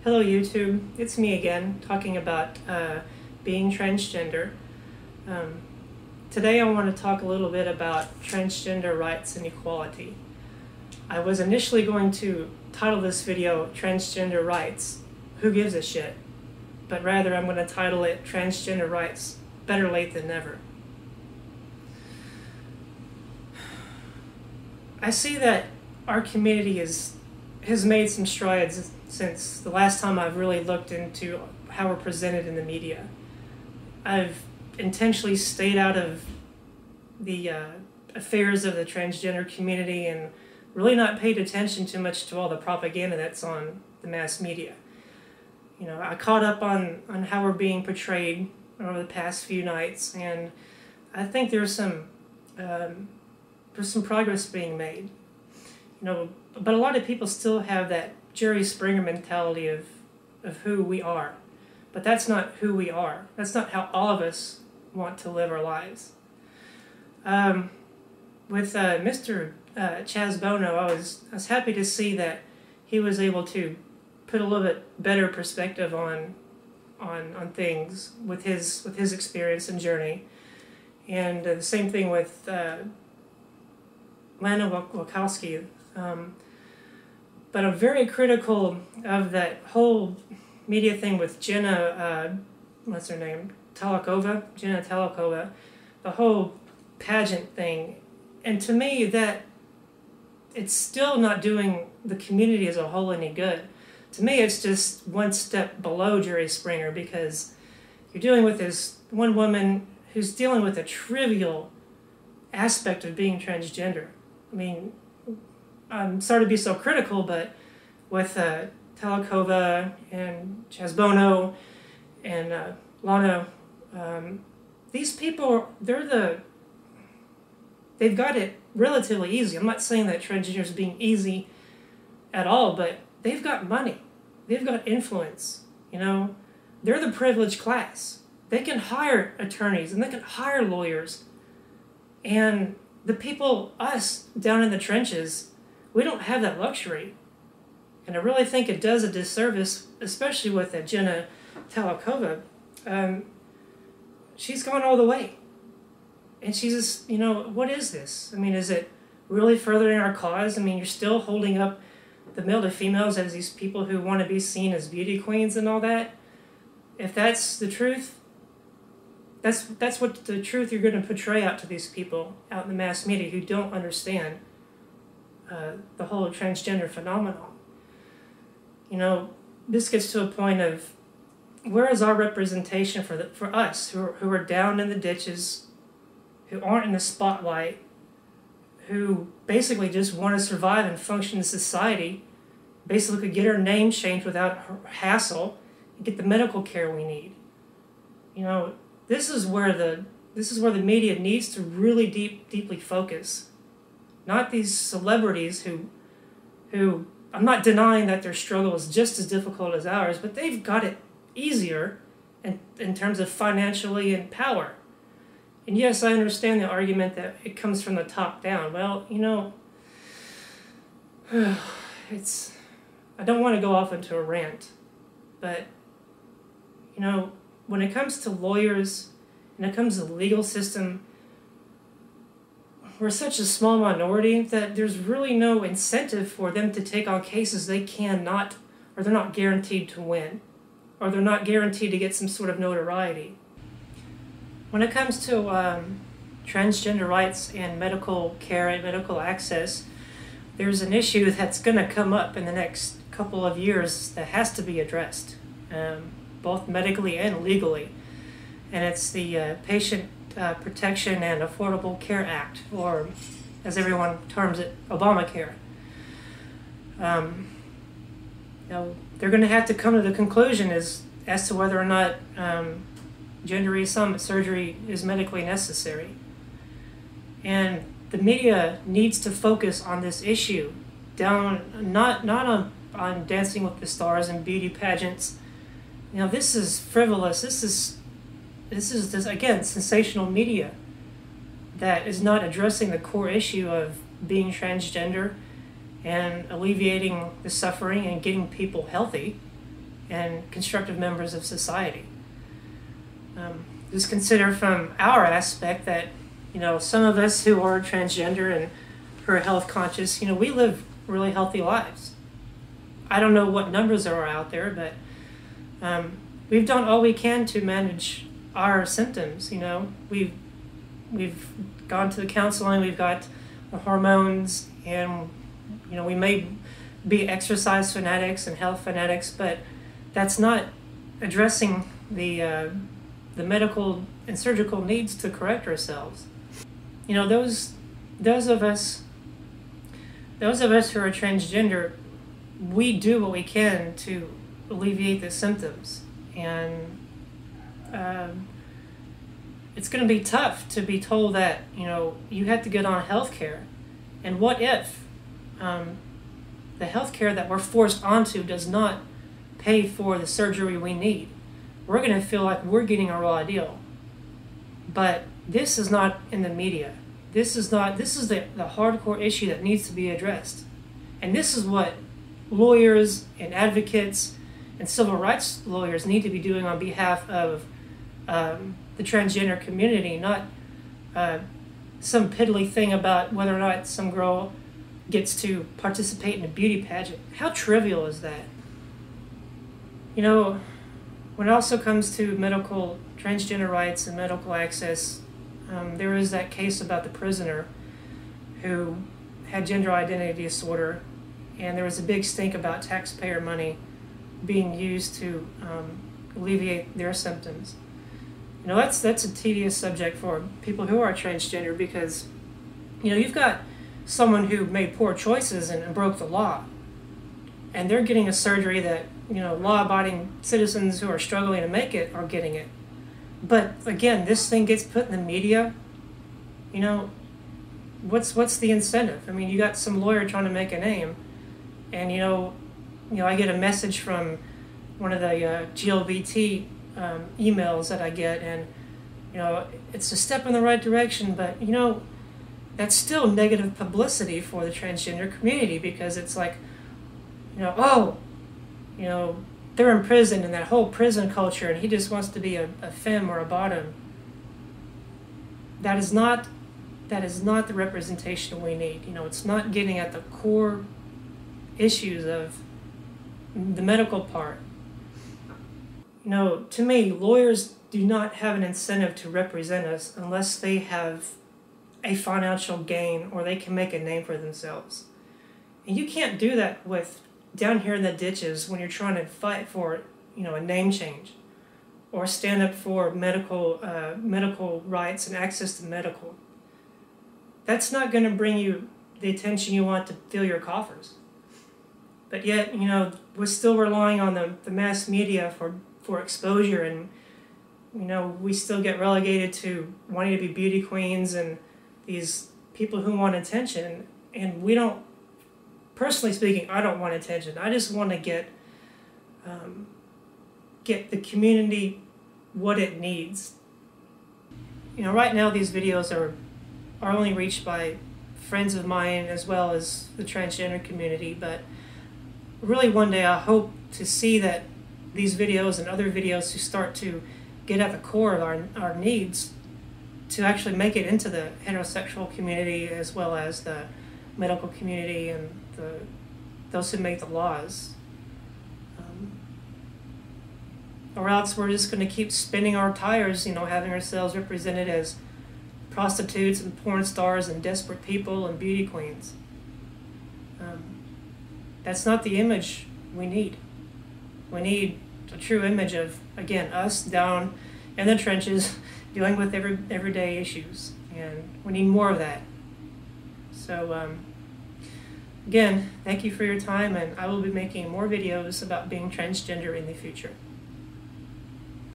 Hello YouTube, it's me again, talking about being transgender. Today I want to talk a little bit about transgender rights and equality. I was initially going to title this video Transgender Rights, Who Gives a Shit? But rather I'm going to title it Transgender Rights, Better Late Than Never. I see that our community has made some strides since the last time I've really looked into how we're presented in the media. I've intentionally stayed out of the affairs of the transgender community and really not paid attention too much to all the propaganda that's on the mass media. You know, I caught up on how we're being portrayed over the past few nights, and I think there's some progress being made. You know, but a lot of people still have that Jerry Springer mentality of who we are. But that's not who we are. That's not how all of us want to live our lives. With Mr. Chaz Bono, I was happy to see that he was able to put a little bit better perspective on things with his experience and journey. And the same thing with Lana Wachowski. But I'm very critical of that whole media thing with Jenna, what's her name? Jenna Talakova, the whole pageant thing. And to me, that it's still not doing the community as a whole any good. To me, it's just one step below Jerry Springer, because you're dealing with this one woman who's dealing with a trivial aspect of being transgender. I mean, I'm sorry to be so critical, but with Talakova and Chaz Bono and Lana, these people, they've got it relatively easy. I'm not saying that transgenders are being easy at all, but they've got money. They've got influence. You know, they're the privileged class. They can hire attorneys and they can hire lawyers. And the people, us, down in the trenches, we don't have that luxury. And I really think it does a disservice, especially with Jenna Talakova. She's gone all the way. And she's just, you know, what is this? I mean, is it really furthering our cause? I mean, you're still holding up the male to females as these people who want to be seen as beauty queens and all that. If that's the truth, that's what the truth you're going to portray out to these people out in the mass media who don't understand the whole transgender phenomenon. You know, this gets to a point of, where is our representation for us who are down in the ditches, who aren't in the spotlight, who basically just want to survive and function in society, basically could get our name changed without hassle, and get the medical care we need. You know, this is where the media needs to really deeply focus. Not these celebrities who I'm not denying that their struggle is just as difficult as ours, but they've got it easier in terms of financially and power. And yes, I understand the argument that it comes from the top down. Well, you know, I don't want to go off into a rant, but, you know, when it comes to lawyers, when it comes to the legal system, we're such a small minority that there's really no incentive for them to take on cases they cannot, or they're not guaranteed to win, or they're not guaranteed to get some sort of notoriety. When it comes to transgender rights and medical care and medical access, there's an issue that's going to come up in the next couple of years that has to be addressed, both medically and legally. And it's the Patient Protection and Affordable Care Act, or as everyone terms it, Obamacare. You know, they're going to have to come to the conclusion as to whether or not gender reassignment surgery is medically necessary. And the media needs to focus on this issue, not on Dancing with the Stars and beauty pageants. You know, this is frivolous. This is again, sensational media that is not addressing the core issue of being transgender and alleviating the suffering and getting people healthy. and constructive members of society. Just consider from our aspect that, some of us who are transgender and who are health conscious, we live really healthy lives. I don't know what numbers are out there, but we've done all we can to manage our symptoms. We've gone to the counseling, we've got the hormones, and we may be exercise fanatics and health fanatics, but that's not addressing the medical and surgical needs to correct ourselves. Those of us who are transgender, we do what we can to alleviate the symptoms, and it's going to be tough to be told that you have to get on health care. And what if the health care that we're forced onto does not pay for the surgery we need? We're going to feel like we're getting a raw deal. But this is not in the media. This is the hardcore issue that needs to be addressed. And this is what lawyers and advocates and civil rights lawyers need to be doing on behalf of the transgender community, not some piddly thing about whether or not some girl gets to participate in a beauty pageant. How trivial is that? When it also comes to medical transgender rights and medical access, there is that case about the prisoner who had gender identity disorder, and there was a big stink about taxpayer money being used to alleviate their symptoms. That's a tedious subject for people who are transgender, because you've got someone who made poor choices and broke the law, and they're getting a surgery that law-abiding citizens who are struggling to make it are getting it. But again, this thing gets put in the media. What's the incentive? I mean, you got some lawyer trying to make a name, and I get a message from one of the GLBT emails that I get, and it's a step in the right direction, but that's still negative publicity for the transgender community, because it's like, they're in prison, and that whole prison culture, and he just wants to be a femme or a bottom. That is not the representation we need. It's not getting at the core issues of the medical part. To me, lawyers do not have an incentive to represent us unless they have a financial gain or they can make a name for themselves. And you can't do that with down here in the ditches when you're trying to fight for a name change or stand up for medical rights and access to medical. That's not going to bring you the attention you want to fill your coffers. But yet, we're still relying on the mass media for exposure, and we still get relegated to wanting to be beauty queens and these people who want attention, and we don't. Personally speaking, I don't want attention. I just want to get the community what it needs. Right now these videos are only reached by friends of mine as well as the transgender community, but really one day I hope to see that these videos and other videos who start to get at the core of our needs to actually make it into the heterosexual community as well as the medical community and those who make the laws. Or else we're just going to keep spinning our tires, having ourselves represented as prostitutes and porn stars and desperate people and beauty queens. That's not the image we need. We need a true image of, again, us down in the trenches dealing with everyday issues, and we need more of that. So again, thank you for your time, and I will be making more videos about being transgender in the future.